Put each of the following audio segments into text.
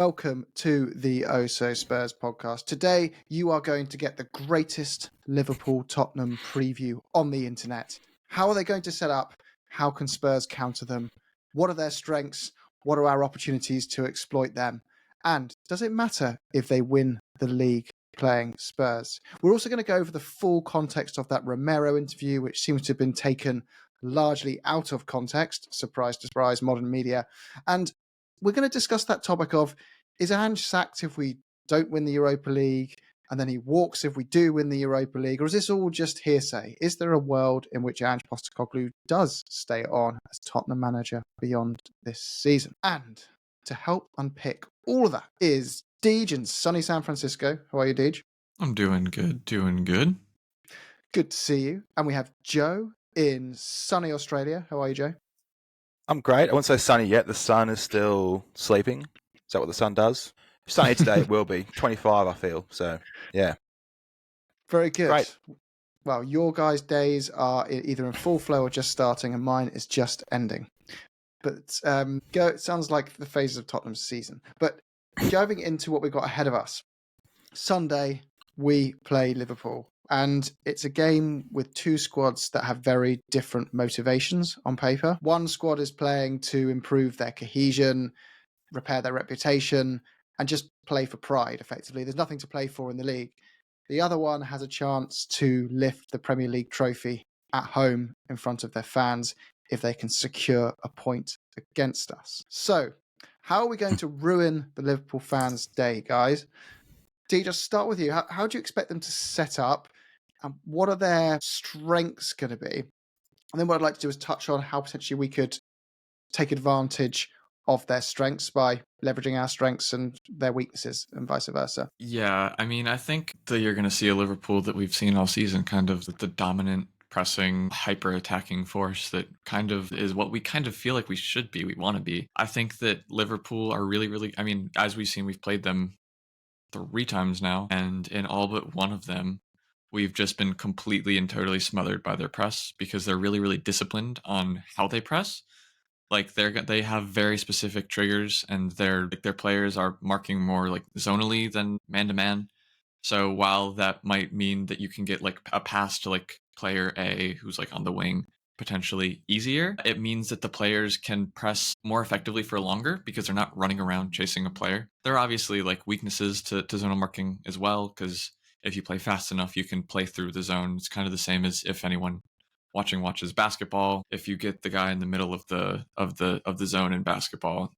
Welcome to the Oh So Spurs podcast. Today, you are going to get the greatest Liverpool Tottenham preview on the internet. How are they going to set up? How can Spurs counter them? What are their strengths? What are our opportunities to exploit them? And does it matter if they win the league playing Spurs? We're also going to go over the full context of that Romero interview, which seems to have been taken largely out of context. Surprise, surprise, modern media. And we're going to discuss that topic of, is Ange sacked if we don't win the Europa League, and then he walks if we do win the Europa League? Or is this all just hearsay? Is there a world in which Ange Postecoglou does stay on as Tottenham manager beyond this season? And to help unpick all of that is Deej in sunny San Francisco. How are you, Deej? I'm doing good, Good to see you. And we have Joe in sunny Australia. How are you, Joe? I'm great. I won't say sunny yet. The sun is still sleeping. Is that what the sun does? Sunny today it will be. 25, I feel. So, yeah. Very good. Great. Well, your guys' days are either in full flow or just starting, and mine is just ending. But it sounds like the phases of Tottenham's season. But diving into what we've got ahead of us, Sunday we play Liverpool, and it's a game with two squads that have very different motivations on paper. One squad is playing to improve their cohesion, repair their reputation, and just play for pride, effectively. There's nothing to play for in the league. The other one has a chance to lift the Premier League trophy at home in front of their fans if they can secure a point against us. So, how are we going to ruin the Liverpool fans' day, guys? D, just start with you. How do you expect them to set up? And what are their strengths going to be? And then what I'd like to do is touch on how potentially we could take advantage of their strengths by leveraging our strengths and their weaknesses and vice versa. Yeah, I mean, I think that you're going to see a Liverpool that we've seen all season, kind of the dominant, pressing, hyper-attacking force that kind of is what we kind of feel like we should be, we want to be. I think that Liverpool are really, I mean, as we've seen, we've played them 3 times now, and in all but one of them, we've just been completely and totally smothered by their press because they're really disciplined on how they press. Like they have very specific triggers, and their players are marking more like zonally than man to man. So while that might mean that you can get like a pass to like player A who's like on the wing potentially easier, it means that the players can press more effectively for longer because they're not running around chasing a player. There are obviously like weaknesses to zonal marking as well, because if you play fast enough, you can play through the zone. It's kind of the same as if anyone watches basketball. If you get the guy in the middle of the zone in basketball,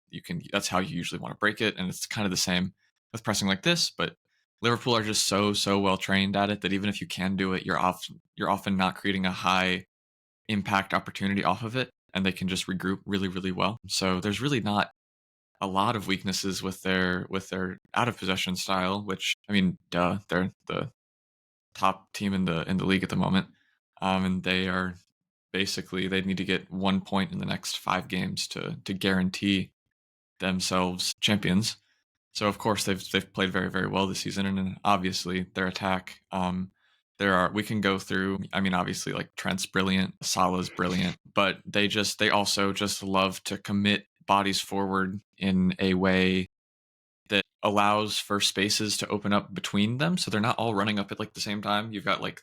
that's how you usually want to break it. And it's kind of the same with pressing like this, but Liverpool are just so well trained at it that even if you can do it, you're often not creating a high impact opportunity off of it, and they can just regroup really well. So there's really not a lot of weaknesses with their out of possession style, which, I mean, they're the top team in the league at the moment. And they are basically, they need to get 1 point in the next 5 games to guarantee themselves champions. So of course they've played very well this season, and obviously their attack. We can go through. I mean, obviously like Trent's brilliant, Salah's brilliant, but they also just love to commit bodies forward in a way that allows for spaces to open up between them, so they're not all running up at like the same time. You've got like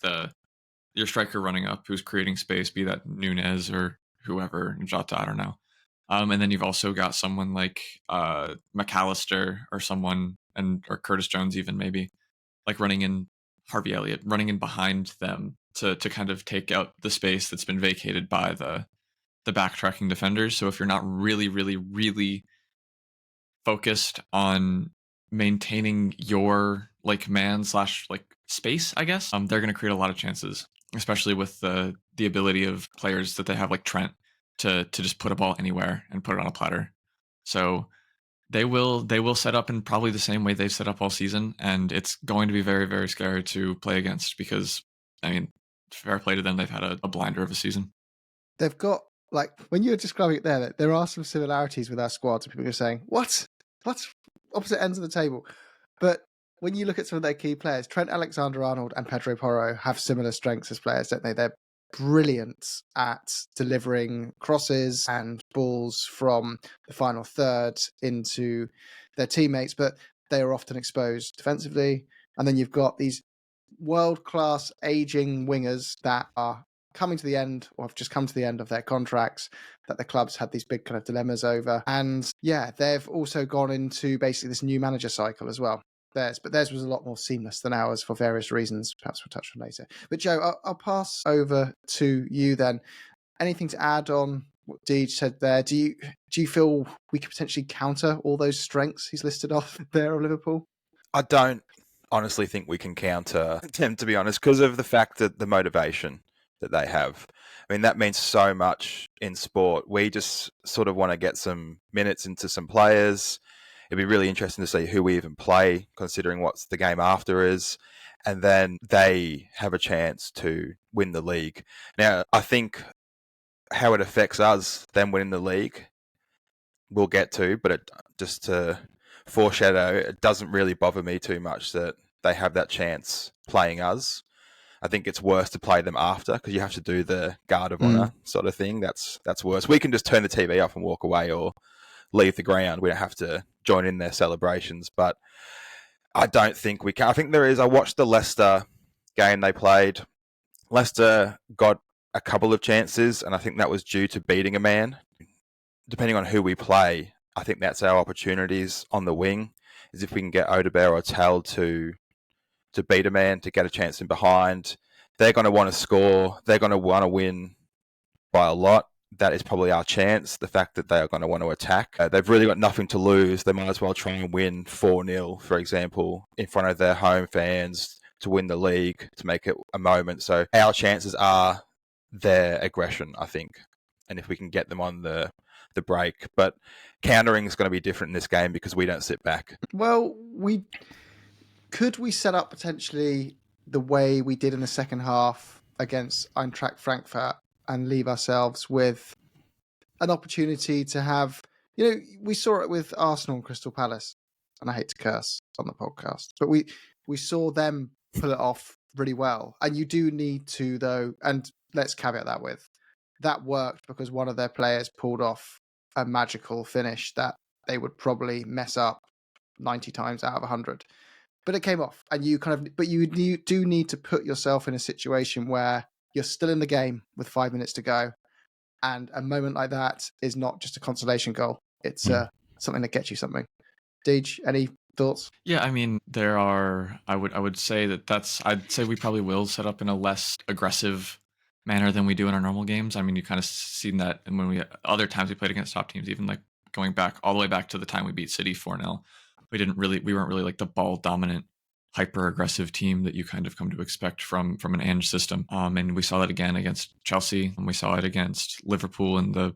your striker running up who's creating space, be that Nunez or whoever, Jota, I don't know. And then you've also got someone like McAllister or someone, or Curtis Jones even maybe, like running in, Harvey Elliott running in behind them to kind of take out the space that's been vacated by the backtracking defenders. So if you're not really focused on maintaining your like man / like space, I guess, they're going to create a lot of chances, especially with the ability of players that they have like Trent to just put a ball anywhere and put it on a platter. So they will set up in probably the same way they've set up all season, and it's going to be very scary to play against because, I mean, fair play to them, they've had a blinder of a season. They've got, like, when you were describing it there are some similarities with our squads, and people are saying, what? Opposite ends of the table. But when you look at some of their key players, Trent Alexander-Arnold and Pedro Porro have similar strengths as players, don't they? They're brilliant at delivering crosses and balls from the final third into their teammates, but they are often exposed defensively. And then you've got these world-class aging wingers that are coming to the end or have just come to the end of their contracts that the clubs had these big kind of dilemmas over. And yeah, they've also gone into basically this new manager cycle as well. Theirs was a lot more seamless than ours for various reasons. Perhaps we'll touch on later. But Joe, I'll pass over to you then. Anything to add on what Deej said there? Do you feel we could potentially counter all those strengths he's listed off there of Liverpool? I don't honestly think we can counter them, to be honest, because of the fact that the motivation that they have. I mean, that means so much in sport. We just sort of want to get some minutes into some players. It'd be really interesting to see who we even play, considering what's the game after is. And then they have a chance to win the league. Now, I think how it affects us, them winning the league, we'll get to, but just to foreshadow, it doesn't really bother me too much that they have that chance playing us. I think it's worse to play them after because you have to do the guard of honor sort of thing. That's worse. We can just turn the TV off and walk away or leave the ground. We don't have to join in their celebrations, but I don't think we can. I think there is. I watched the Leicester game they played. Leicester got a couple of chances, and I think that was due to beating a man. Depending on who we play, I think that's our opportunities on the wing, is if we can get Odegaard or Tal to beat a man, to get a chance in behind. They're going to want to score. They're going to want to win by a lot. That is probably our chance, the fact that they are going to want to attack. They've really got nothing to lose. They might as well try and win 4-0, for example, in front of their home fans to win the league, to make it a moment. So our chances are their aggression, I think, and if we can get them on the break. But countering is going to be different in this game because we don't sit back. Well, could we set up potentially the way we did in the second half against Eintracht Frankfurt and leave ourselves with an opportunity to have, we saw it with Arsenal and Crystal Palace, and I hate to curse on the podcast, but we saw them pull it off really well. And you do need to, though, and let's caveat that with, that worked because one of their players pulled off a magical finish that they would probably mess up 90 times out of 100. But it came off, and you do need to put yourself in a situation where you're still in the game with 5 minutes to go, and a moment like that is not just a consolation goal. It's something that gets you something. Deej, any thoughts? Yeah, I mean, there are. I would say I'd say we probably will set up in a less aggressive manner than we do in our normal games. I mean, you kind of seen that, and when other times we played against top teams, even like going back all the way back to the time we beat City 4-0. We weren't really like the ball dominant, hyper aggressive team that you kind of come to expect from an Ange system. And we saw that again against Chelsea, and we saw it against Liverpool in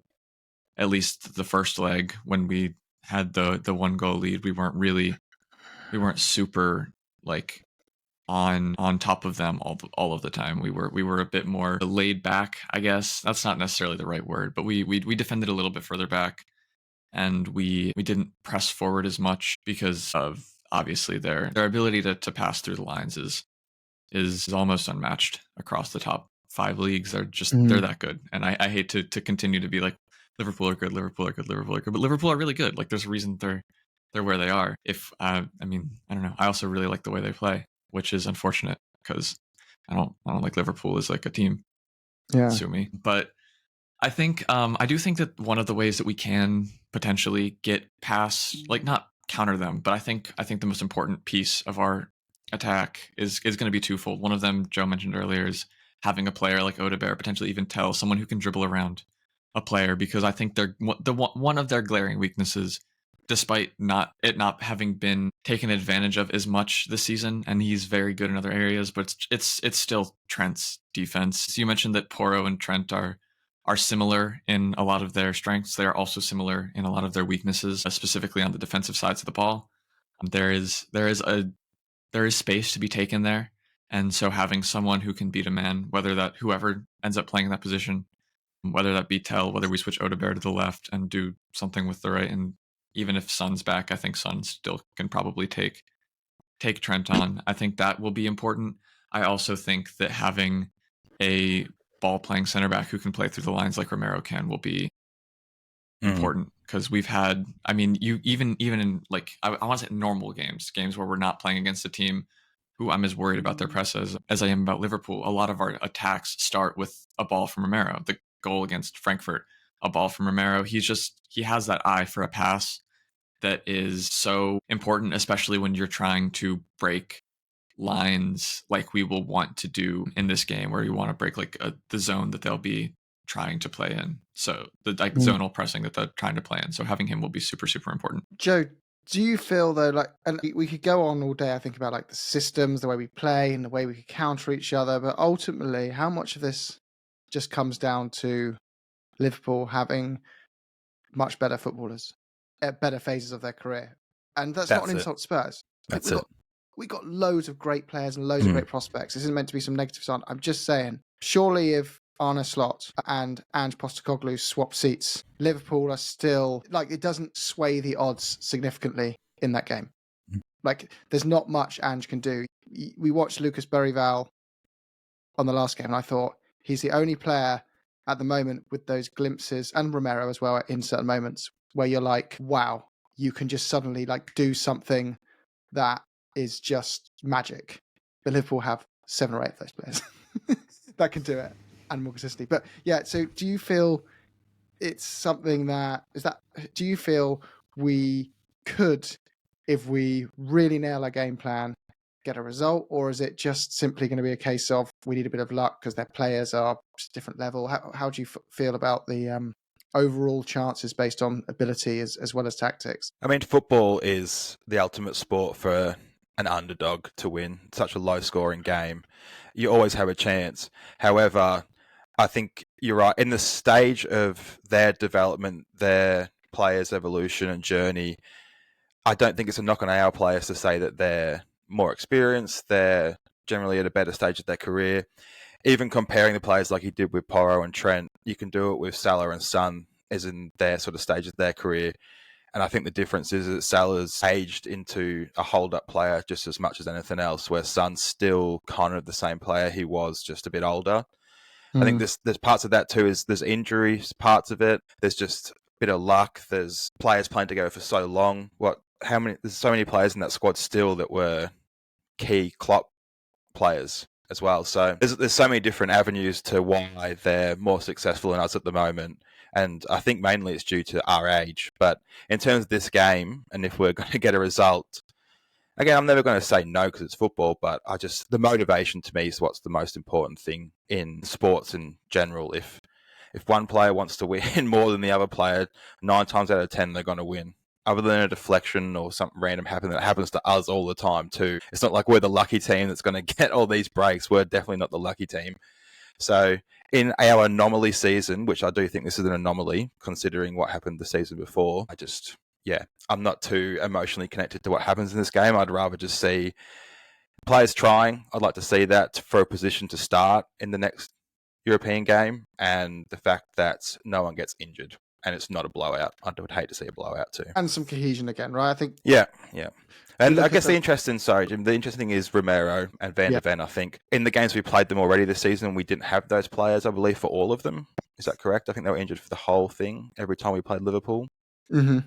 at least the first leg when we had the 1-goal lead. We weren't super like on top of them all of the time. We were a bit more laid back, I guess. That's not necessarily the right word, but we defended a little bit further back, and we didn't press forward as much because of obviously their ability to pass through the lines is almost unmatched across the top 5 leagues. They're that good. And I hate to continue to be like Liverpool are good, but Liverpool are really good. Like there's a reason they're where they are. I don't know. I also really like the way they play, which is unfortunate because I don't like Liverpool as like a team. Yeah. Sue me. But I think I do think that one of the ways that we can potentially get past, like not counter them, but I think the most important piece of our attack is going to be twofold. One of them, Joe mentioned earlier, is having a player like Odegaard, potentially even Tell, someone who can dribble around a player, because I think they're one of their glaring weaknesses, despite not having been taken advantage of as much this season, and he's very good in other areas, but it's still Trent's defense. So you mentioned that Porro and Trent are similar in a lot of their strengths. They are also similar in a lot of their weaknesses, specifically on the defensive sides of the ball. There is space to be taken there, and so having someone who can beat a man, whoever ends up playing in that position, whether that be Tell, whether we switch Odegaard to the left and do something with the right, and even if Son's back, I think Son still can probably take Trent on. I think that will be important. I also think that having a ball-playing center back who can play through the lines like Romero can will be important, because we've had, I mean, you even in like I want to say normal games where we're not playing against a team who I'm as worried about their press as I am about Liverpool. A lot of our attacks start with a ball from Romero. The goal against Frankfurt, a ball from Romero. He has that eye for a pass that is so important, especially when you're trying to break lines like we will want to do in this game, where you want to break like the zone that they'll be trying to play in. So the like zonal pressing that they're trying to play in. So having him will be super, super important. Joe, do you feel though, like, and we could go on all day, I think, about like the systems, the way we play and the way we could counter each other, but ultimately how much of this just comes down to Liverpool having much better footballers at better phases of their career? And that's not an insult to Spurs. That's it. We got loads of great players and loads of great prospects. This isn't meant to be some negative sign. I'm just saying, surely if Arne Slot and Ange Postecoglou swap seats, Liverpool are still, like, it doesn't sway the odds significantly in that game. Like, there's not much Ange can do. We watched Lucas Berryval on the last game, and I thought he's the only player at the moment with those glimpses, and Romero as well, in certain moments where you're like, wow, you can just suddenly like do something that is just magic. But Liverpool have 7 or 8 of those players that can do it and more consistently. But yeah, so do you feel it's something do you feel we could, if we really nail our game plan, get a result, or is it just simply going to be a case of we need a bit of luck because their players are just a different level? How do you feel about the overall chances based on ability as well as tactics? I mean, football is the ultimate sport for an underdog to win such a low-scoring game. You always have a chance. However, I think you're right. In the stage of their development, their players' evolution and journey, I don't think it's a knock on our players to say that they're more experienced, they're generally at a better stage of their career. Even comparing the players like he did with Porro and Trent, you can do it with Salah and Son as in their sort of stage of their career. And I think the difference is that Salah's aged into a hold-up player just as much as anything else, where Son's still kind of the same player he was, just a bit older. I think there's parts of that too. There's injuries, parts of it. There's just a bit of luck. There's players playing together for so long. There's so many players in that squad still that were key Klopp players as well. So there's so many different avenues to why they're more successful than us at the moment. And I think mainly it's due to our age. But in terms of this game, and if we're going to get a result, again, I'm never going to say no because it's football, but the motivation to me is what's the most important thing in sports in general. If one player wants to win more than the other player, 9 times out of 10, they're going to win. Other than a deflection or something random that happens to us all the time too. It's not like we're the lucky team that's going to get all these breaks. We're definitely not the lucky team. So in our anomaly season, which I do think this is an anomaly considering what happened the season before, I'm not too emotionally connected to what happens in this game. I'd rather just see players trying. I'd like to see that for a position to start in the next European game, and the fact that no one gets injured and it's not a blowout. I would hate to see a blowout too. And some cohesion again, right? I think. Yeah. And I guess the interesting thing is Romero and Van der Ven. I think in the games we played them already this season, we didn't have those players, I believe, for all of them. Is that correct? I think they were injured for the whole thing every time we played Liverpool. Mm-hmm.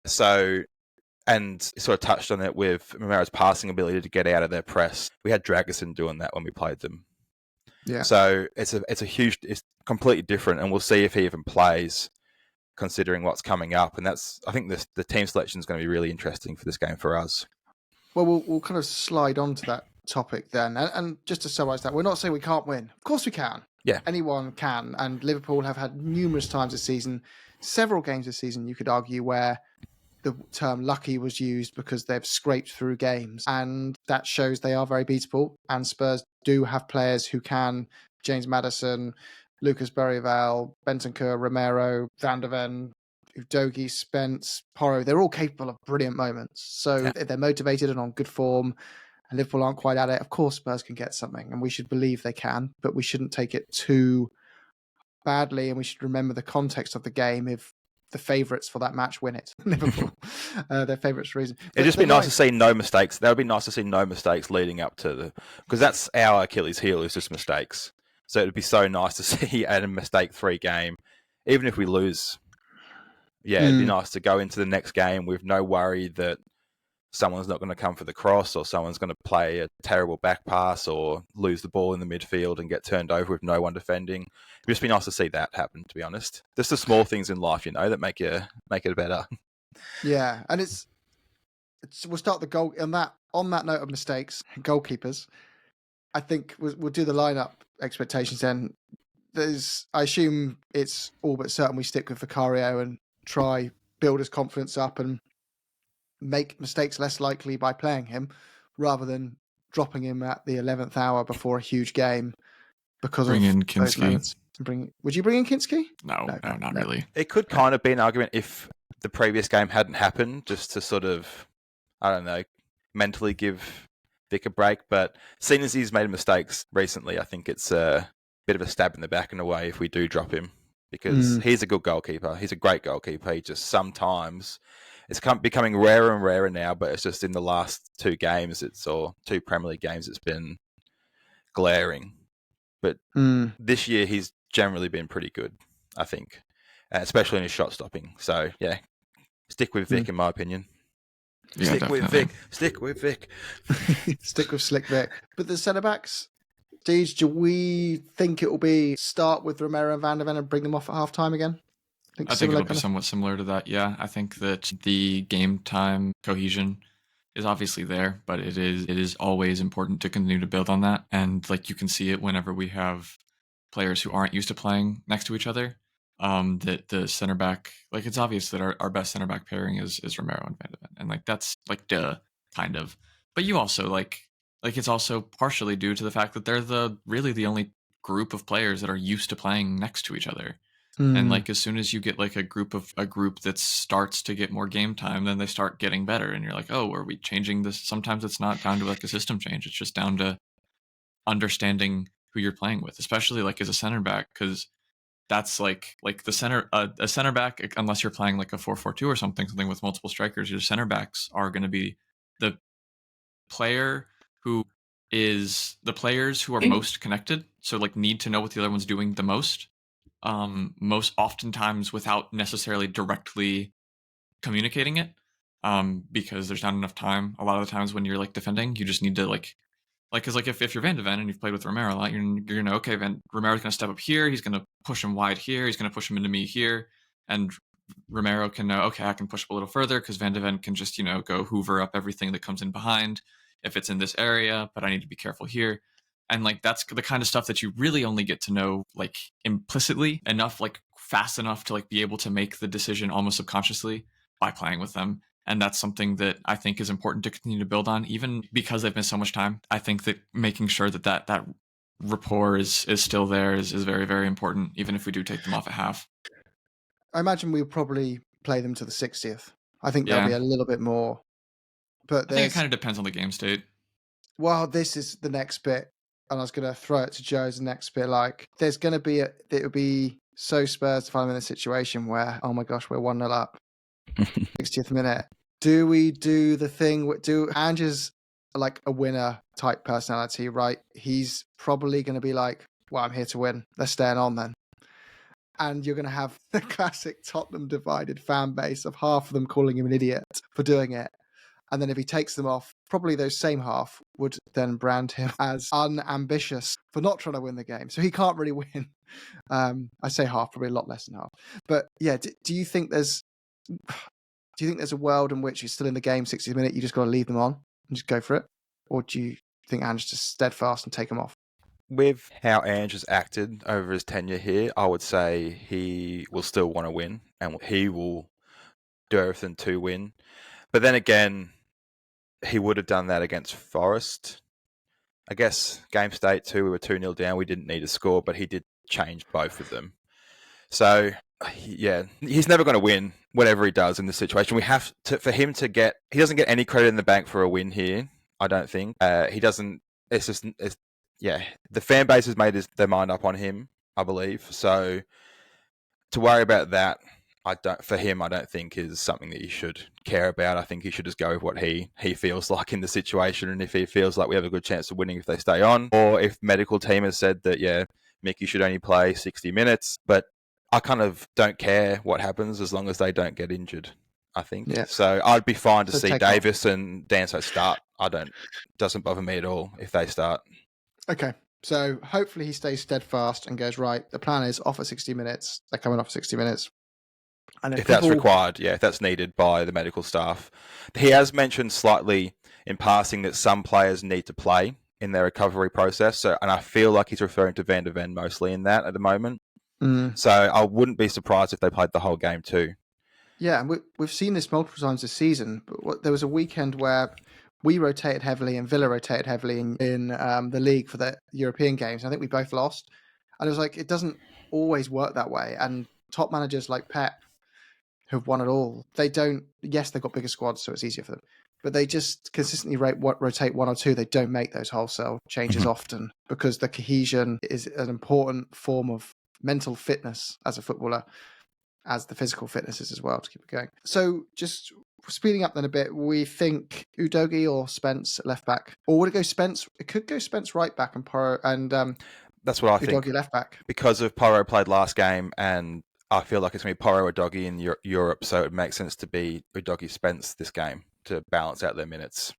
So, and sort of touched on it with Romero's passing ability to get out of their press. We had Dragusin doing that when we played them. Yeah. So it's completely different, and we'll see if he even plays, considering what's coming up. And I think the team selection is going to be really interesting for this game for us. Well, we'll kind of slide on to that topic then. And just to summarize that, we're not saying we can't win. Of course we can. Yeah. Anyone can. And Liverpool have had numerous times this season, several games this season, you could argue, where the term lucky was used because they've scraped through games. And that shows they are very beatable. And Spurs do have players who can. James Maddison, Lucas Berryval, Bentancur, Romero, Van der Ven, Udogie, Spence, Porro, they're all capable of brilliant moments. So if they're motivated and on good form, and Liverpool aren't quite at it, of course Spurs can get something, and we should believe they can, but we shouldn't take it too badly, and we should remember the context of the game. If the favourites for that match win it, Liverpool, they're favourites for a reason. It'd just be nice to see no mistakes. That would be nice to see no mistakes leading up to because that's our Achilles heel, is just mistakes. So it'd be so nice to see a mistake-free game, even if we lose yeah, it'd be nice to go into the next game with no worry that someone's not going to come for the cross or someone's going to play a terrible back pass or lose the ball in the midfield and get turned over with no one defending. It'd just be nice to see that happen, to be honest. Just the small things in life, that make it better. Yeah, and we'll start the goal on that note of mistakes, goalkeepers. I think we'll do the lineup expectations then. I assume it's all but certain we stick with Vicario and try build his confidence up and make mistakes less likely by playing him, rather than dropping him at the 11th hour before a huge game because Bring of in those Kinski. moments. Would you bring in Kinski? No, not really. It could kind of be an argument if the previous game hadn't happened, just to sort of, I don't know, mentally give Vic a break. But seeing as he's made mistakes recently, I think it's a bit of a stab in the back in a way if we do drop him, because he's a good goalkeeper. He's a great goalkeeper. He just sometimes, it's becoming rarer and rarer now, but it's just in the last two Premier League games, it's been glaring. But this year he's generally been pretty good, I think, especially in his shot stopping. So yeah, stick with Vic in my opinion. Yeah, Stick definitely. with Vic. Stick with Vic. Stick with Slick Vic. But the centre backs, Deej, do we think it will be start with Romero and Van der Ven and bring them off at half time again? I think it'll be somewhat similar to that. Yeah, I think that the game time cohesion is obviously there, but it is always important to continue to build on that. And like you can see it whenever we have players who aren't used to playing next to each other. That the center back, like it's obvious that our best center back pairing is Romero and Van de Ven, and like that's like kind of. But you also like it's also partially due to the fact that they're really the only group of players that are used to playing next to each other. And like as soon as you get like a group that starts to get more game time, then they start getting better, and you're like, oh, are we changing this? Sometimes it's not down to like a system change; it's just down to understanding who you're playing with, especially like as a center back, because that's like the center a center back, unless you're playing like a 4-4-2 or something with multiple strikers, your center backs are going to be the players who are most connected, so like need to know what the other one's doing the most oftentimes without necessarily directly communicating it, because there's not enough time. A lot of the times when you're like defending, you just need to because like if you're Van de Ven and you've played with Romero a lot, you're gonna, okay, Romero's gonna step up here, he's gonna push him wide here, he's gonna push him into me here, and Romero can know, okay, I can push up a little further because Van de Ven can just go hoover up everything that comes in behind if it's in this area, but I need to be careful here. And like that's the kind of stuff that you really only get to know like implicitly enough, like fast enough to like be able to make the decision almost subconsciously by playing with them. And that's something that I think is important to continue to build on, even because they've missed so much time. I think that making sure that rapport is still there is very, very important, even if we do take them off at half. I imagine we'll probably play them to the 60th. I think there'll be a little bit more. But I think it kind of depends on the game state. Well, this is the next bit, and I was going to throw it to Joe as the next bit. Like, there's going to be it'll be so Spurs if I'm in a situation where, oh my gosh, we're 1-0 up, 60th minute. Do we do the thing? Do Ange is like a winner type personality, right? He's probably going to be like, well, I'm here to win. Let's stay on then. And you're going to have the classic Tottenham divided fan base of half of them calling him an idiot for doing it. And then if he takes them off, probably those same half would then brand him as unambitious for not trying to win the game. So he can't really win. I say half, probably a lot less than half. But yeah, do you think there's a world in which he's still in the game 60 minutes, you just got to leave them on and just go for it? Or do you think Ange's just steadfast and take them off? With how Ange has acted over his tenure here, I would say he will still want to win and he will do everything to win. But then again, he would have done that against Forest. I guess game state 2, we were 2-0 down. We didn't need a score, but he did change both of them. So, yeah, he's never going to win whatever he does in this situation. We have to, for him to get, he doesn't get any credit in the bank for a win here, I don't think. He doesn't, the fan base has made their mind up on him, I believe. So, to worry about that, I don't think is something that you should care about. I think he should just go with what he feels like in the situation, and if he feels like we have a good chance of winning if they stay on, or if medical team has said that Mickey should only play 60 minutes. But I kind of don't care what happens as long as they don't get injured, I think. Yeah. So I'd be fine to So see take off. Davis and Danso start. Doesn't bother me at all if they start. Okay. So hopefully he stays steadfast and goes, right, the plan is off at 60 minutes. They're coming off at 60 minutes. And If that's required, if that's needed by the medical staff. He has mentioned slightly in passing that some players need to play in their recovery process. So, and I feel like he's referring to Van der Ven mostly in that at the moment. So I wouldn't be surprised if they played the whole game too. Yeah, and we've seen this multiple times this season. But there was a weekend where we rotated heavily and Villa rotated heavily in the league for the European games. I think we both lost. And it was like, it doesn't always work that way. And top managers like Pep, who've won it all, they don't, yes, they've got bigger squads, so it's easier for them. But they just consistently rotate one or two. They don't make those wholesale changes often because the cohesion is an important form of mental fitness as a footballer, as the physical fitness is as well, to keep it going. So just speeding up then a bit, we think Udogie or Spence at left back, or would it go Spence? It could go Spence right back and Porro and that's what I Udogie think. Left back, because of Porro played last game, and I feel like it's going to be Porro Udogie in Europe, so it makes sense to be Udogie Spence this game to balance out their minutes.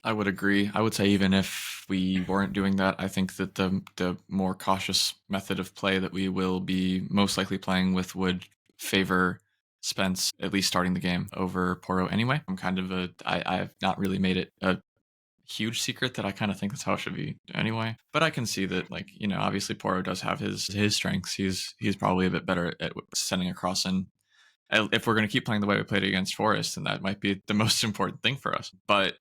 I would agree. I would say even if we weren't doing that, I think that the more cautious method of play that we will be most likely playing with would favor Spence at least starting the game over Porro anyway. I've not really made it a huge secret that I kind of think that's how it should be anyway. But I can see that, obviously Porro does have his strengths. He's probably a bit better at sending across, and if we're going to keep playing the way we played against Forest, then that might be the most important thing for us. But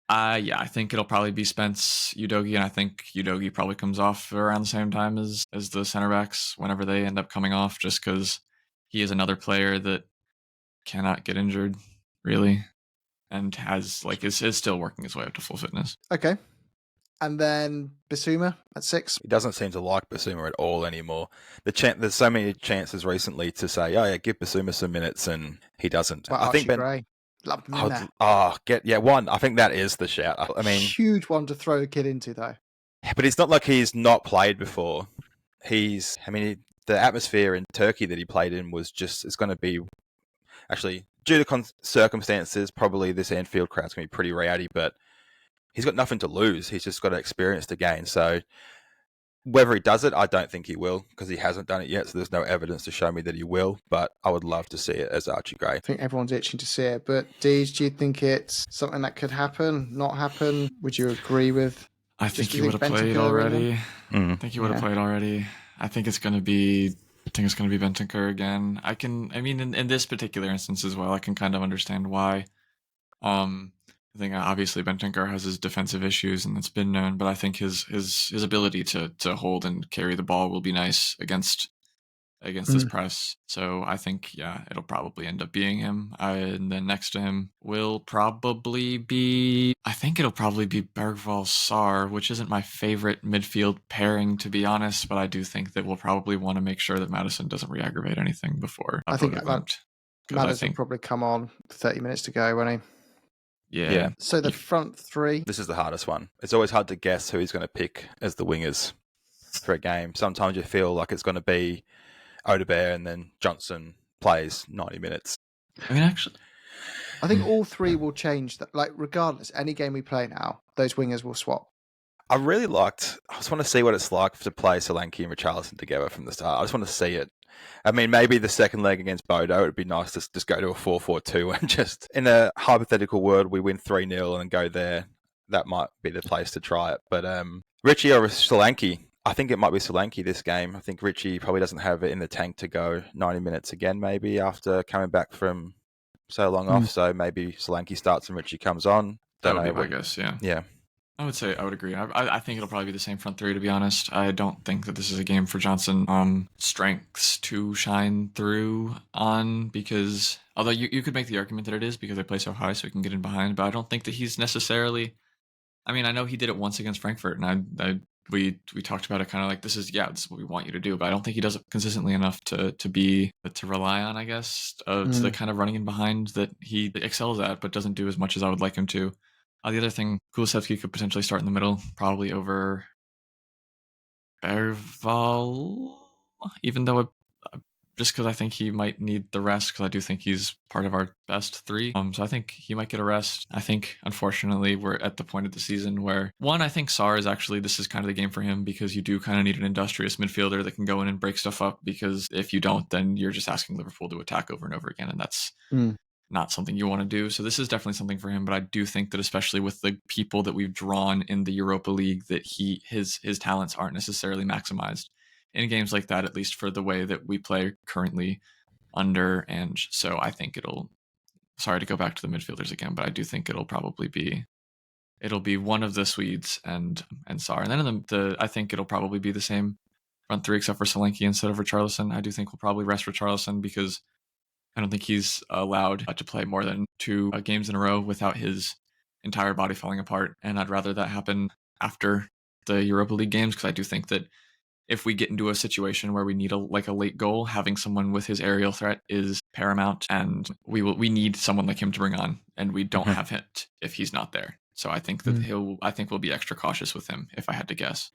I think it'll probably be Spence, Udogie, and I think Udogie probably comes off around the same time as the center backs whenever they end up coming off, just because he is another player that cannot get injured, really, and is still working his way up to full fitness. Okay. And then Bissouma at 6. He doesn't seem to like Bissouma at all anymore. There's so many chances recently to say, oh yeah, give Bissouma some minutes, and he doesn't. Well, I think Gray. Lump him in there. One. I think that is the shout. I mean, huge one to throw the kid into, though. But it's not like he's not played before. The atmosphere in Turkey that he played in it's going to be, actually, due to circumstances, probably this Anfield crowd's going to be pretty rowdy, but he's got nothing to lose. He's just got experience to gain. So whether he does it, I don't think he will, because he hasn't done it yet, so there's no evidence to show me that he will, but I would love to see it as Archie Gray. I think everyone's itching to see it, but Deej, do you think it's something that could happen, not happen? Would you agree with? I think he would have played already. I think he would have played already. I think it's going to be Bentancur again. In this particular instance as well, I can kind of understand why. I think obviously Bentancur has his defensive issues, and it's been known, but I think his ability to hold and carry the ball will be nice against this press. So I think, it'll probably end up being him. And then next to him will probably be, I think it'll probably be Bergvall Sarr, which isn't my favorite midfield pairing, to be honest, but I do think that we'll probably want to make sure that Maddison doesn't re-aggravate anything before. I think Maddison will probably come on 30 minutes to go, won't he? Yeah. So the front three. This is the hardest one. It's always hard to guess who he's going to pick as the wingers for a game. Sometimes you feel like it's going to be Odebear and then Johnson plays 90 minutes. Actually, I think all three will change. Regardless, any game we play now, those wingers will swap. I just want to see what it's like to play Solanke and Richarlison together from the start. I just want to see it. Maybe the second leg against Bodo, it would be nice to just go to a 4-4-2 and just, in a hypothetical world, we win 3-0 and go there. That might be the place to try it. But Richie or Solanke, I think it might be Solanke this game. I think Richie probably doesn't have it in the tank to go 90 minutes again, maybe, after coming back from so long off. So maybe Solanke starts and Richie comes on. That would be my guess, yeah. Yeah. I would agree. I think it'll probably be the same front three, to be honest. I don't think that this is a game for Johnson strengths to shine through on, because although you could make the argument that it is because they play so high so he can get in behind, but I don't think that he's necessarily, I know he did it once against Frankfurt, and we talked about it kind of like, this is what we want you to do, but I don't think he does it consistently enough to rely on, I guess, to the kind of running in behind that he excels at, but doesn't do as much as I would like him to. The other thing, Kulusevski could potentially start in the middle, probably over Bergvall, even though just because I think he might need the rest, because I do think he's part of our best three. So I think he might get a rest. I think, unfortunately, we're at the point of the season where, one, I think Sarr is actually, this is kind of the game for him, because you do kind of need an industrious midfielder that can go in and break stuff up, because if you don't, then you're just asking Liverpool to attack over and over again, and that's not something you want to do. So this is definitely something for him, but I do think that especially with the people that we've drawn in the Europa League, that his talents aren't necessarily maximized in games like that, at least for the way that we play currently under. And so I think sorry to go back to the midfielders again, but I do think it'll be one of the Swedes and Sarr. And then I think it'll probably be the same front three, except for Solanke instead of Richarlison. I do think we'll probably rest Richarlison because I don't think he's allowed to play more than 2 games in a row without his entire body falling apart. And I'd rather that happen after the Europa League games, because I do think that if we get into a situation where we need a late goal, having someone with his aerial threat is paramount, and we need someone like him to bring on, and we don't have it if he's not there. So I think that we'll be extra cautious with him, if I had to guess.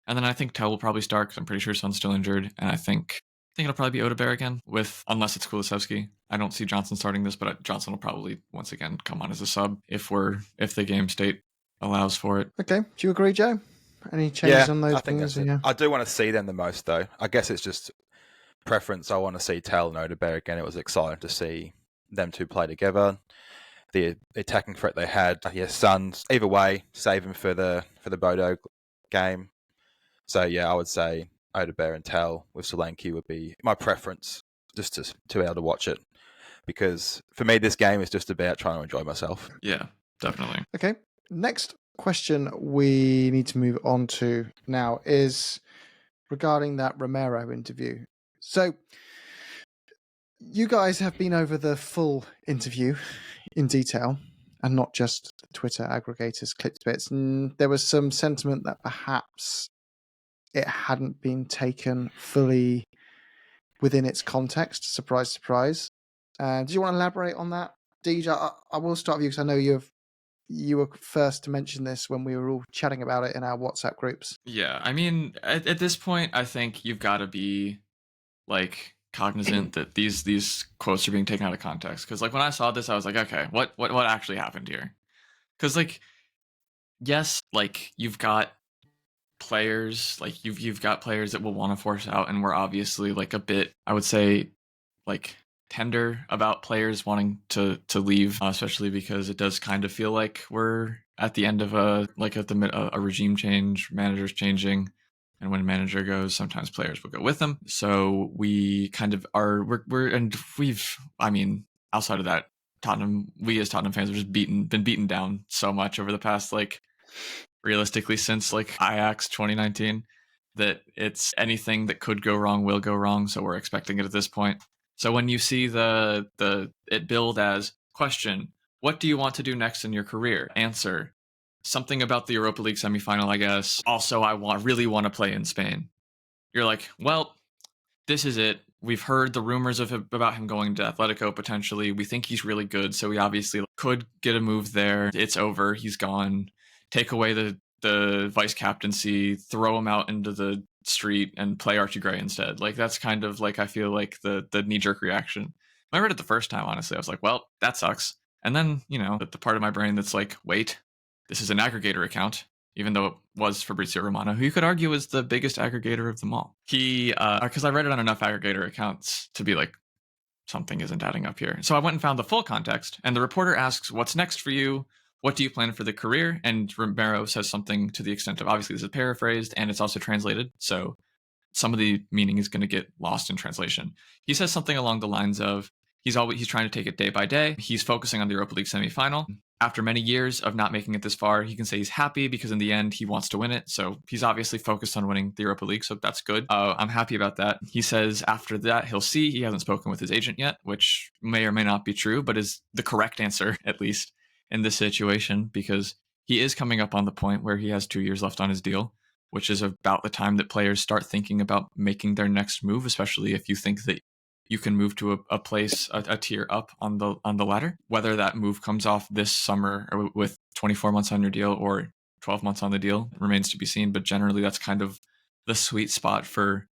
And then I think Tell will probably start, because I'm pretty sure Son's still injured, and I think it'll probably be Odegaard again, unless it's Kulusevski. I don't see Johnson starting this, but Johnson will probably once again come on as a sub if the game state allows for it. Okay, do you agree, Joe? Any changes on those? I think that's it. I do want to see them the most, though. I guess it's just preference. I want to see Tell and Odegaard again. It was exciting to see them two play together. The attacking threat they had, Sons. Either way, save him for the Bodo game. So yeah, I would say Odegaard and Tell with Solanke would be my preference, just to be able to watch it. Because for me, this game is just about trying to enjoy myself. Yeah, definitely. Okay, next question we need to move on to now is regarding that Romero interview. So you guys have been over the full interview in detail and not just Twitter aggregators, clipped bits. And there was some sentiment that perhaps it hadn't been taken fully within its context. Surprise, surprise. Do you want to elaborate on that, DJ? I will start with you because I know you were first to mention this when we were all chatting about it in our WhatsApp groups. Yeah, I mean, at this point, I think you've got to be cognizant that these quotes are being taken out of context. Because when I saw this, I was like, okay, what actually happened here? Because yes, you've got players, you've got players that will want to force out, and we're obviously a bit, I would say, tender about players wanting to leave, especially because it does kind of feel like we're at the end of a regime change, managers changing, and when a manager goes, sometimes players will go with them. So we kind of are outside of that, Tottenham, we as Tottenham fans have just been beaten down so much over the past realistically since Ajax 2019 that it's anything that could go wrong will go wrong. So we're expecting it at this point. So when you see it billed as question, what do you want to do next in your career? Answer, something about the Europa League semifinal, I guess. Also, I really want to play in Spain. You're like, well, this is it. We've heard the rumors about him going to Atletico potentially. We think he's really good, so we obviously could get a move there. It's over. He's gone. Take away the vice captaincy, throw him out into the street and play Archie Gray instead. That's kind of I feel the knee-jerk reaction. When I read it the first time, honestly, I was like, well, that sucks. And then, the part of my brain that's wait, this is an aggregator account, even though it was Fabrizio Romano, who you could argue is the biggest aggregator of them all. Because I read it on enough aggregator accounts to be something isn't adding up here. So I went and found the full context, and the reporter asks, what's next for you? What do you plan for the career? And Romero says something to the extent of, obviously this is paraphrased and it's also translated, so some of the meaning is going to get lost in translation. He says something along the lines of, he's trying to take it day by day. He's focusing on the Europa League semifinal. After many years of not making it this far, he can say he's happy because in the end he wants to win it. So he's obviously focused on winning the Europa League, so that's good. I'm happy about that. He says after that he'll see. He hasn't spoken with his agent yet, which may or may not be true, but is the correct answer, at least in this situation, because he is coming up on the point where he has 2 years left on his deal, which is about the time that players start thinking about making their next move, especially if you think that you can move to a place, a tier up on the ladder. Whether that move comes off this summer or with 24 months on your deal or 12 months on the deal remains to be seen. But generally, that's kind of the sweet spot for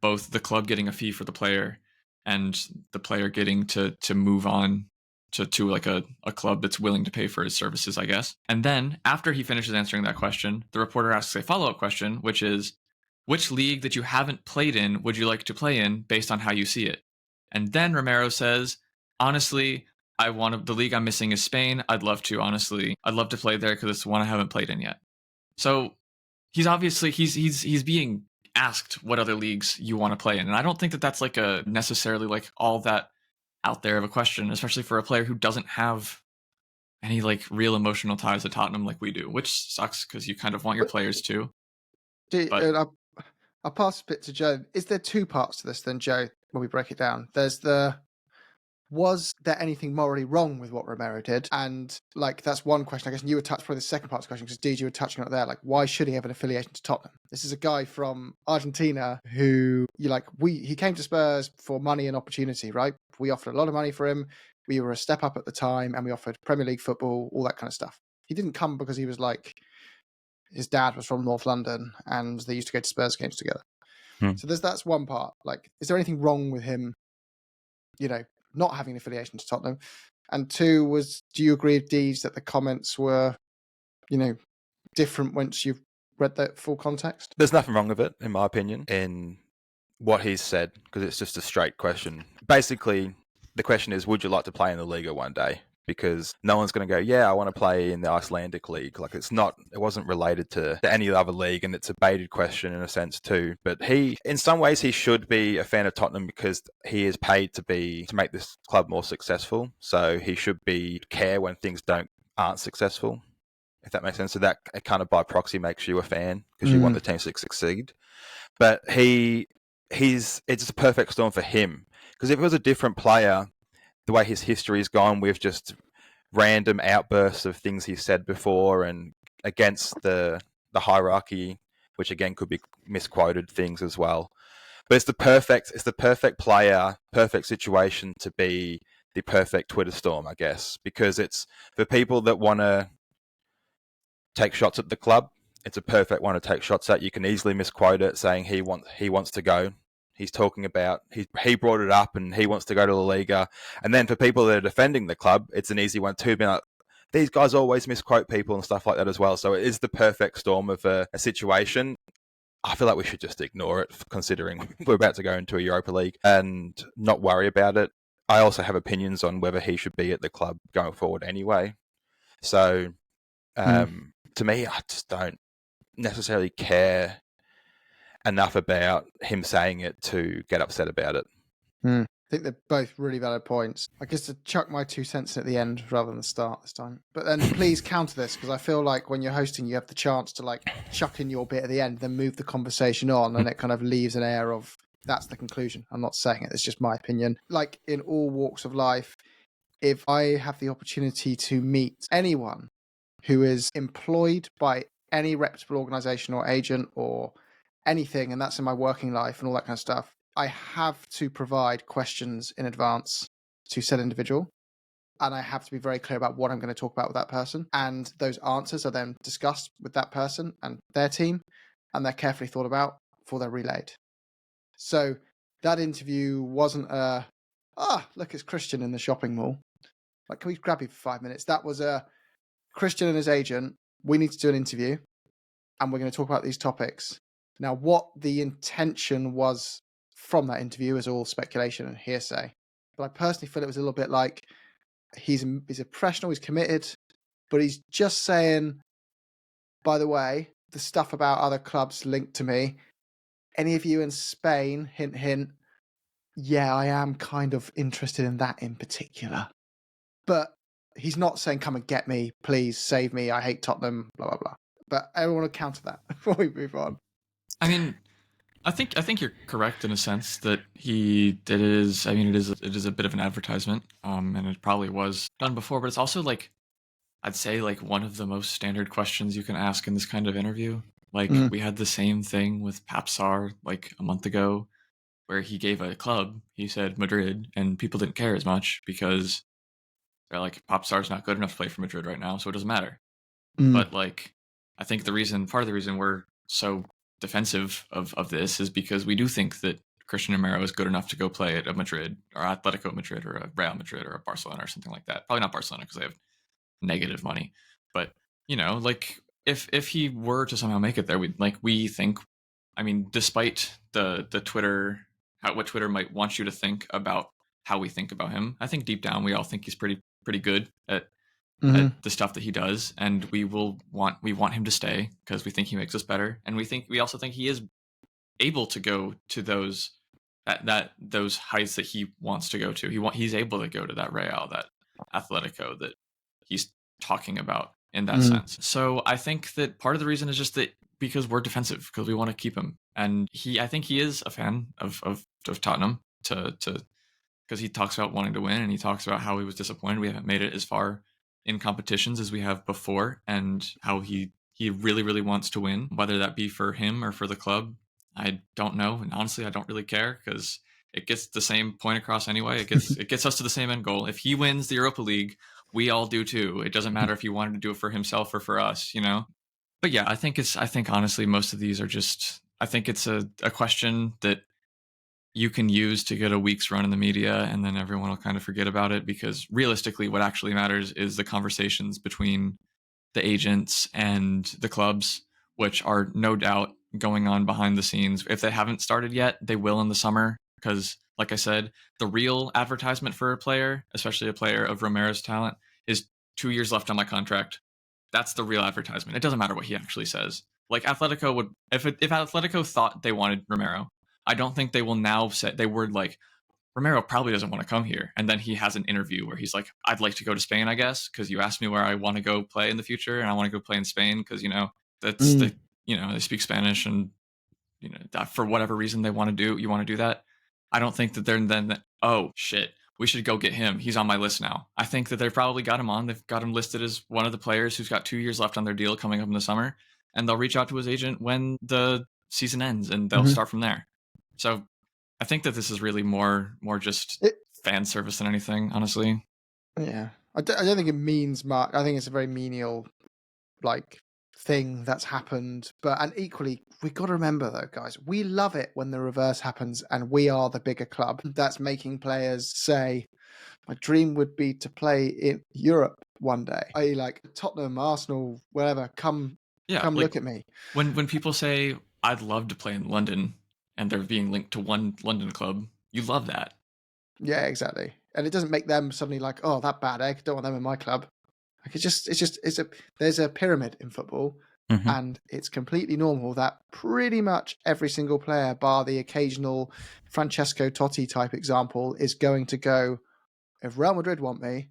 both the club getting a fee for the player and the player getting to move on to like a club that's willing to pay for his services, I guess. And then after he finishes answering that question, the reporter asks a follow-up question, which is, which league that you haven't played in would you like to play in based on how you see it? And then Romero says, honestly, the league I'm missing is Spain. I'd love to, honestly. I'd love to play there because it's the one I haven't played in yet. So he's obviously he's being asked what other leagues you want to play in. And I don't think that that's like a necessarily like all that out there of a question, especially for a player who doesn't have any like real emotional ties to Tottenham like we do, which sucks because you kind of want your players to. But I'll pass a bit to Joe. Is there two parts to this then, Joe, when we break it down? Was there anything morally wrong with what Romero did? And like, that's one question. I guess you would touch probably the second part of the question because DJ, you were touching on it there. Like, why should he have an affiliation to Tottenham? This is a guy from Argentina who he came to Spurs for money and opportunity, right? We offered a lot of money for him. We were a step up at the time and we offered Premier League football, all that kind of stuff. He didn't come because he was like, his dad was from North London and they used to go to Spurs games together. So that's one part. Like, is there anything wrong with him, not having an affiliation to Tottenham? And two was, do you agree with Dees that the comments were, different once you've read the full context? There's nothing wrong with it, in my opinion, in what he's said, because it's just a straight question. Basically, the question is, would you like to play in the Liga one day? Because no one's going to go, yeah, I want to play in the Icelandic league. Like, it wasn't related to any other league, and it's a baited question in a sense too. But in some ways, he should be a fan of Tottenham because he is paid to make this club more successful. So he should care when things aren't successful, if that makes sense. So that kind of by proxy makes you a fan because you want the team to succeed. But it's a perfect storm for him, because if it was a different player, the way his history has gone with just random outbursts of things he said before and against the hierarchy, which again could be misquoted things as well. But it's the perfect player, perfect situation to be the perfect Twitter storm, I guess, because it's for people that want to take shots at the club. It's a perfect one to take shots at. You can easily misquote it, saying he wants to go. He's talking about, he brought it up and he wants to go to La Liga. And then for people that are defending the club, it's an easy one too, being like, these guys always misquote people and stuff like that as well. So it is the perfect storm of a situation. I feel like we should just ignore it, considering we're about to go into a Europa League, and not worry about it. I also have opinions on whether he should be at the club going forward anyway. So to me, I just don't necessarily care enough about him saying it to get upset about it. I think they're both really valid points. I guess to chuck my 2 cents at the end rather than start this time. But then please counter this, because I feel like when you're hosting, you have the chance to like chuck in your bit at the end, then move the conversation on, and it kind of leaves an air of that's the conclusion. I'm not saying it, it's just my opinion. Like in all walks of life, if I have the opportunity to meet anyone who is employed by any reputable organization or agent or anything, and that's in my working life and all that kind of stuff, I have to provide questions in advance to said individual, and I have to be very clear about what I'm going to talk about with that person, and those answers are then discussed with that person and their team, and they're carefully thought about before they're relayed. So that interview wasn't look, it's Christian in the shopping mall, like, can we grab you for 5 minutes? That was Christian and his agent, we need to do an interview and we're going to talk about these topics. Now, what the intention was from that interview is all speculation and hearsay. But I personally feel it was a little bit like he's a professional, he's committed, but he's just saying, by the way, the stuff about other clubs linked to me, any of you in Spain, hint, hint, yeah, I am kind of interested in that in particular. But he's not saying, come and get me, please save me, I hate Tottenham, blah, blah, blah. But I want to counter that before we move on. I mean, I think you're correct in a sense that it is a bit of an advertisement, and it probably was done before, but it's also like, I'd say like one of the most standard questions you can ask in this kind of interview. Like we had the same thing with Papsar like a month ago, where he gave a club, he said Madrid, and people didn't care as much because they're like, Papsar's not good enough to play for Madrid right now, so it doesn't matter. But like, I think part of the reason we're so defensive of this is because we do think that Christian Romero is good enough to go play at a Madrid or Atletico Madrid or a Real Madrid or a Barcelona or something like that. Probably not Barcelona because they have negative money, but like if he were to somehow make it there, we think, I mean, despite the Twitter, what Twitter might want you to think about how we think about him, I think deep down we all think he's pretty good at the stuff that he does, and we want him to stay because we think he makes us better, and we also think he is able to go to those those heights that he wants to go to. He's able to go to that Real, that Atletico that he's talking about in that sense. So I think that part of the reason is just that because we're defensive, because we want to keep him, and I think he is a fan of Tottenham to because he talks about wanting to win, and he talks about how he was disappointed we haven't made it as far in competitions as we have before, and how he really, really wants to win, whether that be for him or for the club. I don't know, and honestly, I don't really care because it gets the same point across anyway. It gets us to the same end goal. If he wins the Europa League, we all do too. It doesn't matter if he wanted to do it for himself or for us, But yeah, I think honestly most of these are just, I think it's a question that you can use to get a week's run in the media, and then everyone will kind of forget about it, because realistically what actually matters is the conversations between the agents and the clubs, which are no doubt going on behind the scenes. If they haven't started yet, they will in the summer, because like I said, the real advertisement for a player, especially a player of Romero's talent, is 2 years left on my contract. That's the real advertisement. It doesn't matter what he actually says. Like Atletico would, if Atletico thought they wanted Romero, I don't think they will now say, they were like, Romero probably doesn't want to come here. And then he has an interview where he's like, I'd like to go to Spain, I guess, because you asked me where I want to go play in the future, and I want to go play in Spain because, that's they speak Spanish, and, that for whatever reason you want to do that. I don't think that they're then, oh, shit, we should go get him. He's on my list now. I think that they've probably got him on. They've got him listed as one of the players who's got 2 years left on their deal coming up in the summer, and they'll reach out to his agent when the season ends, and they'll start from there. So I think that this is really more just fan service than anything, honestly. Yeah, I don't think it means much. I think it's a very menial, thing that's happened. And equally, we've got to remember though, guys, we love it when the reverse happens and we are the bigger club that's making players say, my dream would be to play in Europe one day. Like Tottenham, Arsenal, wherever, come look at me. When people say, I'd love to play in London, and they're being linked to one London club, you love that. Yeah, exactly. And it doesn't make them suddenly like, oh, that bad egg, don't want them in my club. Like there's a pyramid in football, and it's completely normal that pretty much every single player, bar the occasional Francesco Totti type example, is going to go, if Real Madrid want me,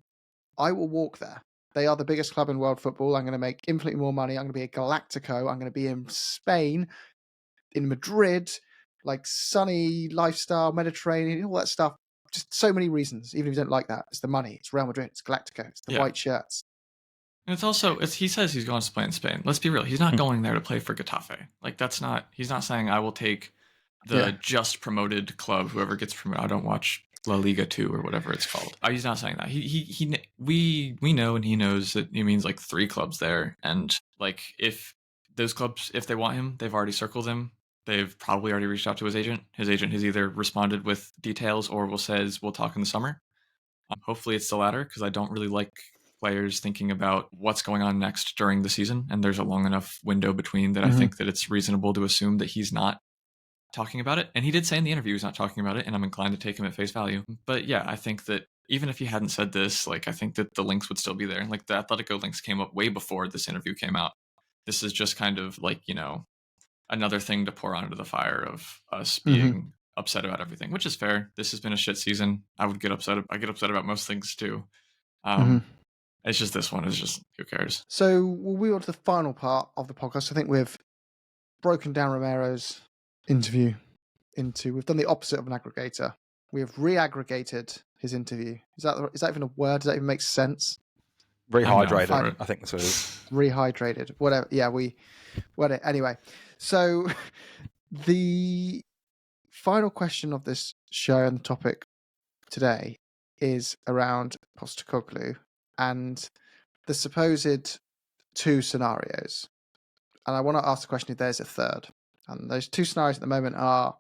I will walk there. They are the biggest club in world football. I'm going to make infinitely more money. I'm going to be at Galactico. I'm going to be in Spain, in Madrid, like sunny lifestyle, Mediterranean, all that stuff. Just so many reasons. Even if you don't like that, it's the money. It's Real Madrid. It's Galactico. It's the white shirts. And it's also, he says he's going to play in Spain. Let's be real. He's not going there to play for Getafe. Like, he's not saying I will take the just promoted club, whoever gets promoted. I don't watch La Liga 2 or whatever it's called. He's not saying that. We know, and he knows that he means like 3 clubs there. And like, if those clubs, if they want him, they've already circled him. They've probably already reached out to his agent. His agent has either responded with details or says we'll talk in the summer. Hopefully it's the latter, because I don't really like players thinking about what's going on next during the season, and there's a long enough window between that I think that it's reasonable to assume that he's not talking about it. And he did say in the interview he's not talking about it, and I'm inclined to take him at face value. But yeah, I think that even if he hadn't said this, like, I think that the links would still be there. Like, the Atletico links came up way before this interview came out. This is just kind of like, another thing to pour onto the fire of us being upset about everything, which is fair. This has been a shit season. I get upset about most things too. It's just this one is just, who cares? So we'll move on to the final part of the podcast. I think we've broken down Romero's interview we've done the opposite of an aggregator. We have re-aggregated his interview. Is that even a word? Does that even make sense? Rehydrated, I think that's what it is. Rehydrated, whatever. Yeah, anyway. So the final question of this show and the topic today is around Postecoglou and the supposed 2 scenarios. And I want to ask the question if there's a third. And those 2 scenarios at the moment are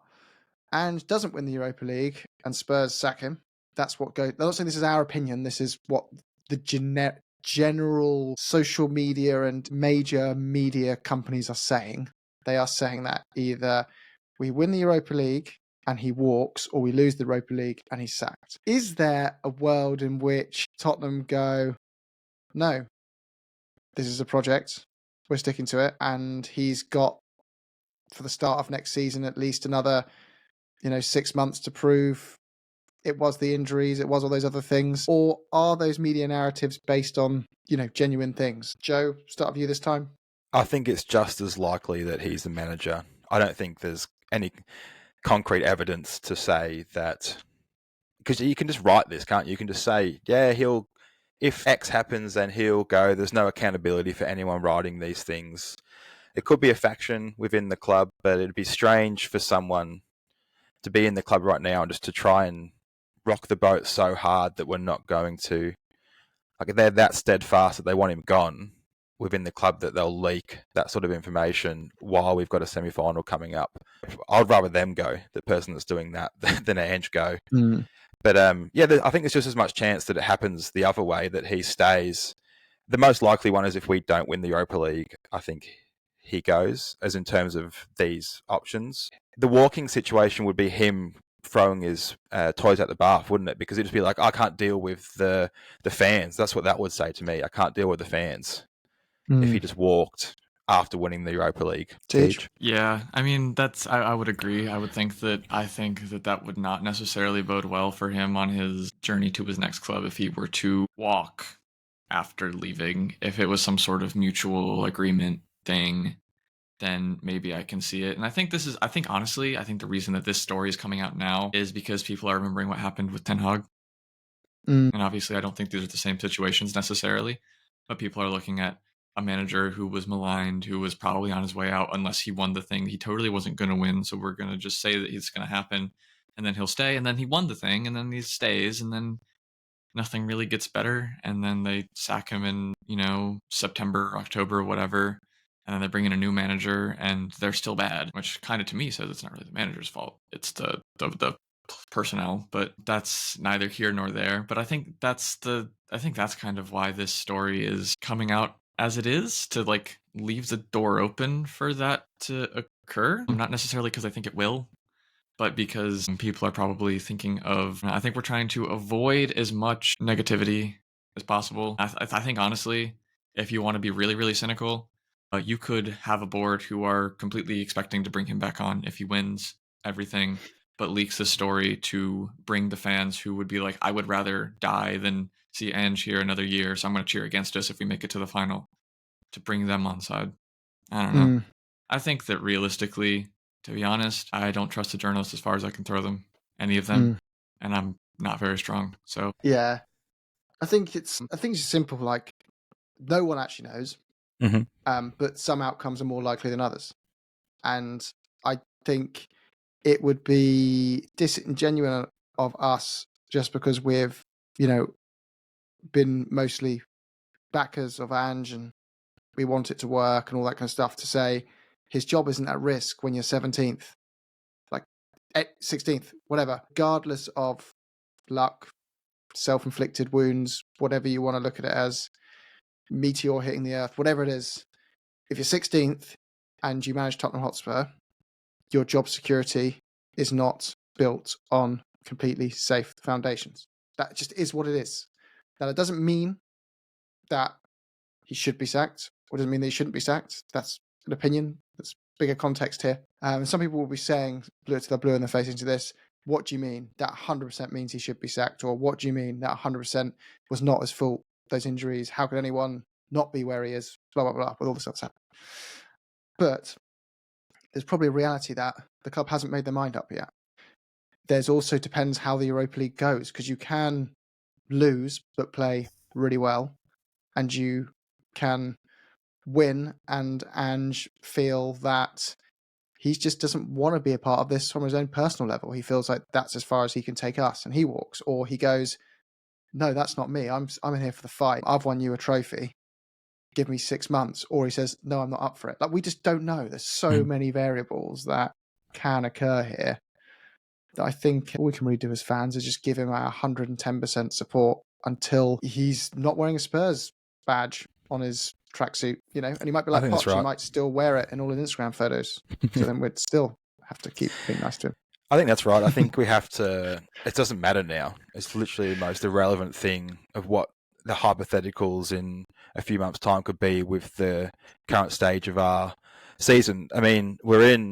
and doesn't win the Europa League and Spurs sack him, that's what goes. I'm not saying this is our opinion. This is what the general social media and major media companies are saying. They are saying that either we win the Europa League and he walks, or we lose the Europa League and he's sacked. Is there a world in which Tottenham go, no, this is a project, we're sticking to it, and he's got, for the start of next season, at least another 6 months to prove it was the injuries, it was all those other things? Or are those media narratives based on, genuine things? Joe, start with you this time. I think it's just as likely that he's the manager. I don't think there's any concrete evidence to say that, because you can just write this, can't you? You can just say, yeah, if X happens, then he'll go. There's no accountability for anyone writing these things. It could be a faction within the club, but it'd be strange for someone to be in the club right now and just to try and rock the boat so hard that we're not going to, like, they're that steadfast that they want him gone within the club that they'll leak that sort of information while we've got a semi-final coming up. I'd rather them go, the person that's doing that, than Ange go. But I think there's just as much chance that it happens the other way, that he stays. The most likely one is if we don't win the Europa League, I think he goes, as in terms of these options. The walking situation would be him throwing his toys at the bath, wouldn't it? Because it'd just be like, I can't deal with the fans. That's what that would say to me. I can't deal with the fans if he just walked after winning the Europa League. Teach. Yeah, I mean, I would agree. I think that would not necessarily bode well for him on his journey to his next club if he were to walk after leaving. If it was some sort of mutual agreement thing, then maybe I can see it. And I think honestly, the reason that this story is coming out now is because people are remembering what happened with Ten Hag. And obviously, I don't think these are the same situations necessarily, but people are looking at a manager who was maligned, who was probably on his way out unless he won the thing he totally wasn't going to win. So we're going to just say that it's going to happen, and then he'll stay, and then he won the thing, and then he stays, and then nothing really gets better, and then they sack him in, September, October, whatever, and then they bring in a new manager, and they're still bad, which kind of to me says it's not really the manager's fault. It's the personnel, but that's neither here nor there. But I think that's kind of why this story is coming out as it is, to like leave the door open for that to occur. Not necessarily because I think it will, but because people are probably thinking of, I think we're trying to avoid as much negativity as possible. I think honestly, if you want to be really, really cynical, you could have a board who are completely expecting to bring him back on if he wins everything, but leaks the story to bring the fans who would be like, I would rather die than see Ange here another year, so I'm going to cheer against us if we make it to the final, to bring them on side. I don't know. I think that realistically, to be honest, I don't trust the journalists as far as I can throw them, any of them, and I'm not very strong. So yeah, I think it's simple. Like, no one actually knows, but some outcomes are more likely than others, and I think it would be disingenuous of us, just because we've been mostly backers of Ange and we want it to work and all that kind of stuff, to say his job isn't at risk when you're 17th, like 16th, whatever, regardless of luck, self-inflicted wounds, whatever you want to look at it as, meteor hitting the earth, whatever it is. If you're 16th and you manage Tottenham Hotspur, your job security is not built on completely safe foundations. That just is what it is. Now, it doesn't mean that he should be sacked, or doesn't mean that he shouldn't be sacked. That's an opinion. That's bigger context here. And some people will be saying, blue in the face into this, what do you mean? That 100% means he should be sacked? Or what do you mean that 100% was not his fault, those injuries? How could anyone not be where he is? Blah, blah, blah, with all this stuff. But there's probably a reality that the club hasn't made their mind up yet. There's also depends how the Europa League goes, because you can lose but play really well, and you can win and Ange feel that he just doesn't want to be a part of this from his own personal level. He feels like that's as far as he can take us, and he walks. Or he goes, no, that's not me. I'm in here for the fight. I've won you a trophy. Give me 6 months. Or he says, no, I'm not up for it. Like, we just don't know. There's so many variables that can occur here. I think all we can really do as fans is just give him our 110% support until he's not wearing a Spurs badge on his tracksuit, and he might be I like think that's Poch, he right. might still wear it in all his Instagram photos. So then we'd still have to keep being nice to him. I think that's right. I think we have to. It doesn't matter now. It's literally the most irrelevant thing of what the hypotheticals in a few months' time could be with the current stage of our season. I mean, we're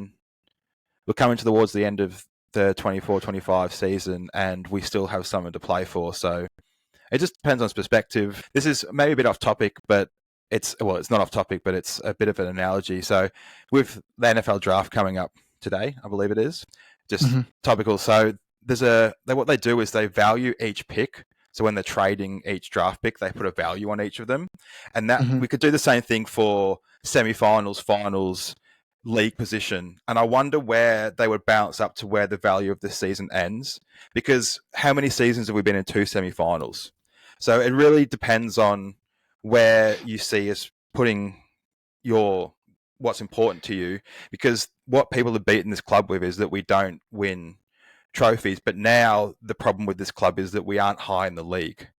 coming towards the end of the 24-25 season, and we still have something to play for. So it just depends on perspective. This is maybe a bit off topic, but it's not off topic, but it's a bit of an analogy. So with the NFL draft coming up today, I believe it is, just topical. So what they do is they value each pick. So when they're trading each draft pick, they put a value on each of them. And that we could do the same thing for semi-finals, finals, league position. And I wonder where they would bounce up to where the value of this season ends. Because how many seasons have we been in 2 semi-finals? So it really depends on where you see us putting what's important to you. Because what people have beaten this club with is that we don't win trophies, but now the problem with this club is that we aren't high in the league.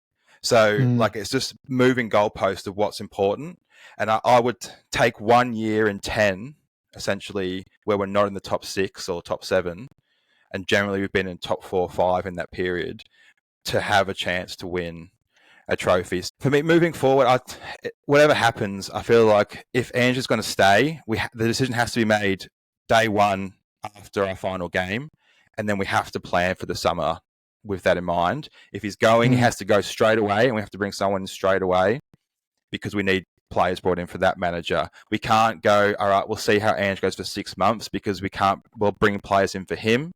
So it's just moving goalposts of what's important. And I would take 1 year in 10, essentially, where we're not in the top 6 or top 7, and generally we've been in top 4 or 5 in that period, to have a chance to win a trophy. For me, moving forward, whatever happens, I feel like if Ange is going to stay, the decision has to be made day one after our final game, and then we have to plan for the summer with that in mind. If he's going, he has to go straight away, and we have to bring someone in straight away because we need players brought in for that manager. We can't go, all right, we'll see how Ange goes for 6 months, because we'll bring players in for him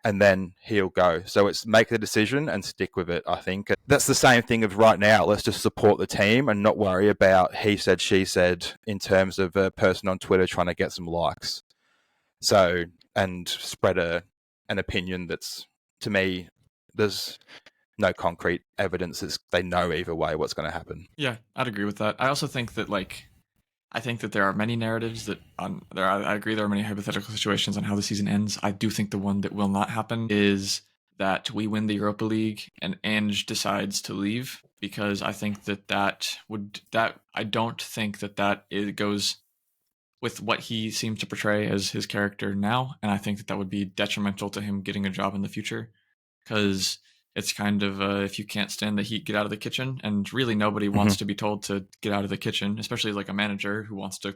and then he'll go. So it's make the decision and stick with it, I think. That's the same thing of right now. Let's just support the team and not worry about he said, she said in terms of a person on Twitter trying to get some likes. So, and spread an opinion that's, to me, there's no concrete evidence that they know either way what's going to happen. Yeah, I'd agree with that. I also think that I think that there are many narratives I agree there are many hypothetical situations on how the season ends. I do think the one that will not happen is that we win the Europa League and Ange decides to leave, because I think I don't think that it goes with what he seems to portray as his character now, and I think that would be detrimental to him getting a job in the future, because it's kind of if you can't stand the heat, get out of the kitchen. And really nobody wants to be told to get out of the kitchen, especially like a manager who wants to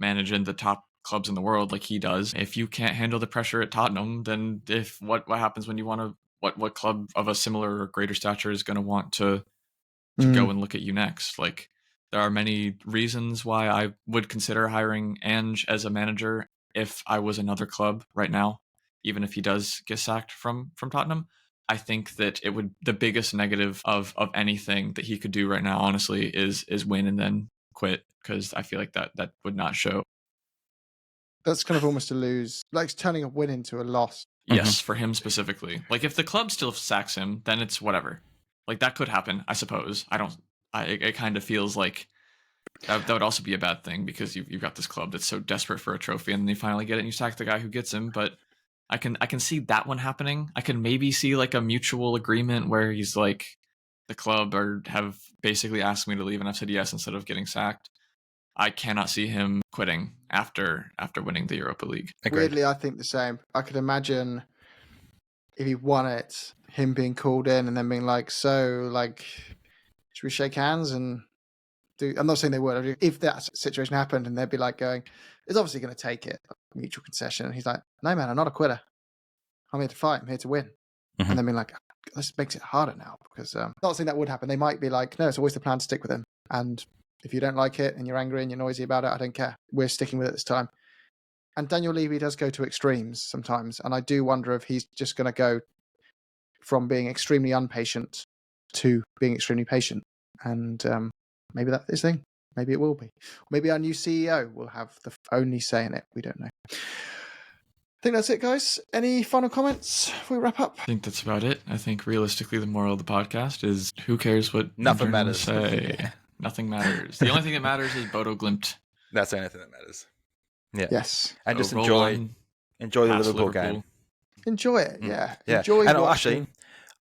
manage in the top clubs in the world like he does. If you can't handle the pressure at Tottenham, then what happens when you want to, what club of a similar or greater stature is going to want to go and look at you next? Like, there are many reasons why I would consider hiring Ange as a manager if I was another club right now, even if he does get sacked from Tottenham. I think that the biggest negative of anything that he could do right now, honestly, is win and then quit, because I feel like that would not show. That's kind of almost a lose, like turning a win into a loss. Yes, for him specifically. Like, if the club still sacks him, then it's whatever. Like, that could happen, I suppose. It kind of feels like that would also be a bad thing, because you've got this club that's so desperate for a trophy, and then you finally get it and you sack the guy who gets him. But I can see that one happening. I can maybe see like a mutual agreement where he's like, the club have basically asked me to leave and I've said yes instead of getting sacked. I cannot see him quitting after winning the Europa League. Agreed. Weirdly, I think the same. I could imagine if he won it, him being called in and then being like, so, like, should we shake hands and do... I'm not saying they would. If that situation happened and they'd be like going, it's obviously going to take it, mutual concession. And he's like, no, man, I'm not a quitter. I'm here to fight. I'm here to win. And then being like, this makes it harder now, because not saying that would happen. They might be like, no, it's always the plan to stick with him. And if you don't like it and you're angry and you're noisy about it, I don't care. We're sticking with it this time. And Daniel Levy does go to extremes sometimes. And I do wonder if he's just going to go from being extremely impatient to being extremely patient. And maybe that's his thing. Maybe it will be. Maybe our new CEO will have the only say in it. We don't know. I think that's it, guys. Any final comments before we wrap up? I think that's about it. I think realistically, the moral of the podcast is, who cares what nothing matters. Say? Nothing matters. The only thing that matters is Bodo Glimt. That's the only thing that matters. Yeah. Yes. And So just enjoy the Liverpool game. enjoy it. Yeah, Yeah. enjoy And watching. actually,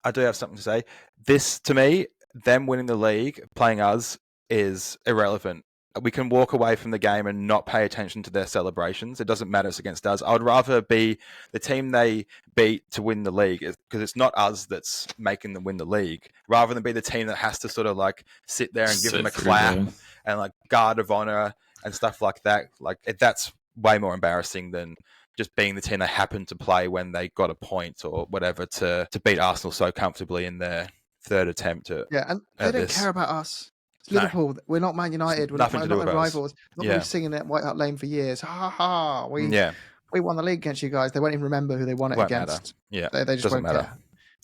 I do have something to say. This, to me, them winning the league, playing us, is irrelevant. We can walk away from the game and not pay attention to their celebrations. It doesn't matter it's against us. I would rather be the team they beat to win the league, because it's not us that's making them win the league, rather than be the team that has to sort of like sit there and give them a clap and like guard of honor and stuff like that. Like that's way more embarrassing than just being the team they happened to play when they got a point or whatever to beat Arsenal so comfortably in their third attempt at and they don't care about us. It's Liverpool. We're not Man United. We're not their rivals. Not going to be singing at White Hart Lane for years. Ha ha! We won the league against you guys. They won't even remember who they won it against. Matter. Yeah, they just won't care.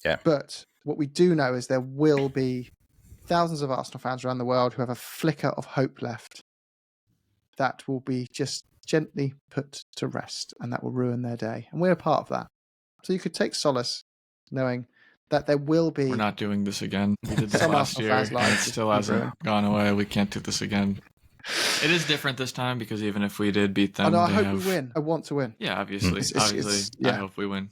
Yeah. But what we do know is there will be thousands of Arsenal fans around the world who have a flicker of hope left. That will be just gently put to rest, and that will ruin their day. And we're a part of that. So you could take solace knowing that there will be... We're not doing this again. We did this last year, and it still hasn't gone away. We can't do this again. It is different this time, because even if we did beat them... I hope we win. I want to win. Yeah, obviously. I hope we win.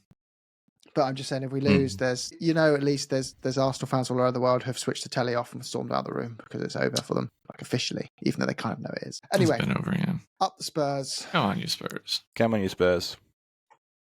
But I'm just saying, if we lose, there's, at least there's Arsenal fans all over the world who have switched the telly off and stormed out of the room because it's over for them, like officially, even though they kind of know it is. Anyway, it's been over, yeah. Up the Spurs. Come on, you Spurs. Come on, you Spurs.